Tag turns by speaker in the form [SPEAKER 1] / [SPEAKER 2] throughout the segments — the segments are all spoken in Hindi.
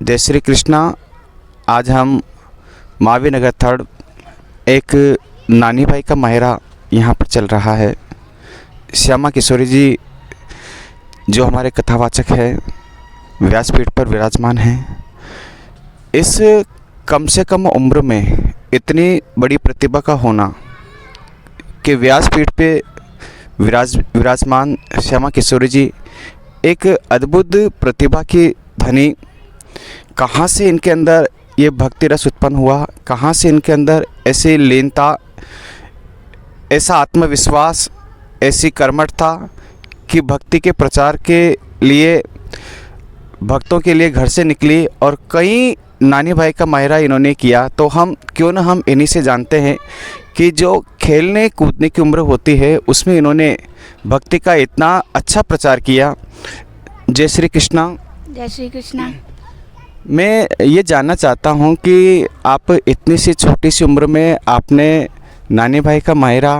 [SPEAKER 1] जय श्री कृष्णा। आज हम मावी नगर थर्ड एक नानी भाई का मायरा यहाँ पर चल रहा है। श्यामा किशोरी जी जो हमारे कथावाचक है व्यासपीठ पर विराजमान हैं। इस कम से कम उम्र में इतनी बड़ी प्रतिभा का होना कि व्यासपीठ पे विराजमान श्यामा किशोरी जी एक अद्भुत प्रतिभा की धनी। कहाँ से इनके अंदर ये भक्ति रस उत्पन्न हुआ, कहाँ से इनके अंदर ऐसी लीनता, ऐसा आत्मविश्वास, ऐसी कर्मठता कि भक्ति के प्रचार के लिए भक्तों के लिए घर से निकली और कई नानी भाई का मायरा इन्होंने किया। तो हम क्यों ना हम इन्हीं से जानते हैं कि जो खेलने कूदने की उम्र होती है उसमें इन्होंने भक्ति का इतना अच्छा प्रचार किया। जय श्री कृष्णा।
[SPEAKER 2] जय श्री कृष्णा।
[SPEAKER 1] मैं ये जानना चाहता हूँ कि आप इतनी सी छोटी सी उम्र में आपने नानी भाई का मायरा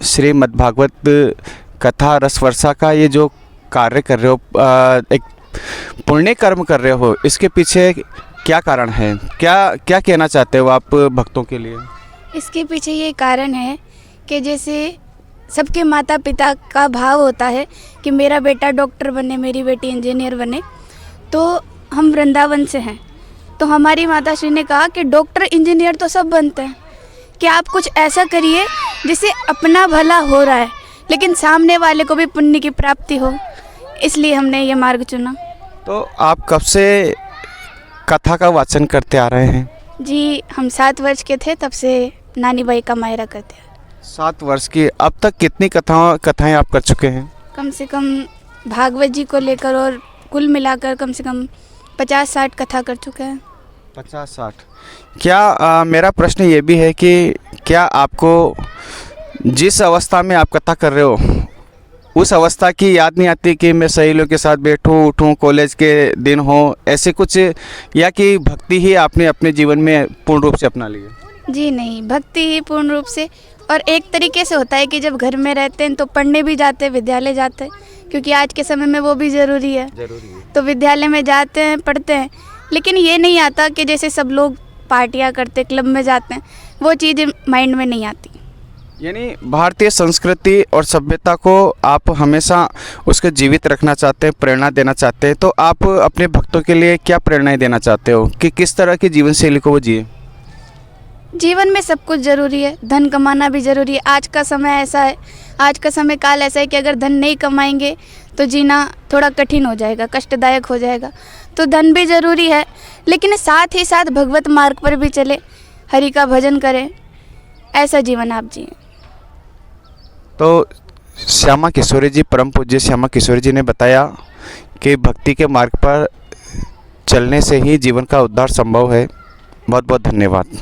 [SPEAKER 1] श्रीमद्भागवत कथा रसवर्षा का ये जो कार्य कर रहे हो, एक पुण्य कर्म कर रहे हो, इसके पीछे क्या कारण है? क्या कहना चाहते हो आप भक्तों के लिए?
[SPEAKER 2] इसके पीछे ये कारण है कि जैसे सबके माता पिता का भाव होता है कि मेरा बेटा डॉक्टर बने, मेरी बेटी इंजीनियर बने। तो हम वृंदावन से हैं, तो हमारी माता श्री ने कहा कि डॉक्टर इंजीनियर तो सब बनते हैं, कि आप कुछ ऐसा करिए जिससे अपना भला हो रहा है लेकिन सामने वाले को भी पुण्य की प्राप्ति हो। इसलिए हमने ये मार्ग चुना।
[SPEAKER 1] तो आप कब से कथा का वाचन करते आ रहे हैं?
[SPEAKER 2] जी, हम 7 वर्ष के थे तब से नानी बाई का मायरा करते हैं।
[SPEAKER 1] 7 वर्ष की। अब तक कितनी कथाएं आप कर चुके हैं?
[SPEAKER 2] कम से कम भागवत जी को लेकर और कुल मिलाकर कम से कम 50-60 कथा कर चुके हैं।
[SPEAKER 1] 50-60। क्या मेरा प्रश्न ये भी है कि क्या आपको जिस अवस्था में आप कथा कर रहे हो उस अवस्था की याद नहीं आती कि मैं सहेलियों के साथ बैठूं उठूं, कॉलेज के दिन हो, ऐसे कुछ, या कि भक्ति ही आपने अपने जीवन में पूर्ण रूप से अपना ली है? जी
[SPEAKER 2] नहीं, भक्ति ही पूर्ण रूप से। और एक तरीके से होता है कि जब घर में रहते हैं तो पढ़ने भी जाते हैं, विद्यालय जाते हैं, क्योंकि आज के समय में वो भी ज़रूरी है। तो विद्यालय में जाते हैं, पढ़ते हैं, लेकिन ये नहीं आता कि जैसे सब लोग पार्टियाँ करते, क्लब में जाते हैं, वो चीज़ माइंड में नहीं आती।
[SPEAKER 1] यानी भारतीय संस्कृति और सभ्यता को आप हमेशा उसको जीवित रखना चाहते हैं, प्रेरणा देना चाहते हैं। तो आप अपने भक्तों के लिए क्या प्रेरणाएं देना चाहते हो कि किस तरह की जीवन शैली को वो जिए?
[SPEAKER 2] जीवन में सब कुछ ज़रूरी है, धन कमाना भी ज़रूरी है। आज का समय ऐसा है, आज का समय काल ऐसा है कि अगर धन नहीं कमाएंगे तो जीना थोड़ा कठिन हो जाएगा, कष्टदायक हो जाएगा। तो धन भी ज़रूरी है, लेकिन साथ ही साथ भगवत मार्ग पर भी चले, हरि का भजन करें, ऐसा जीवन आप जिए।
[SPEAKER 1] तो श्यामा किशोरी जी, परम पूज्य श्यामा किशोरी जी ने बताया कि भक्ति के मार्ग पर चलने से ही जीवन का उद्धार संभव है। बहुत बहुत धन्यवाद।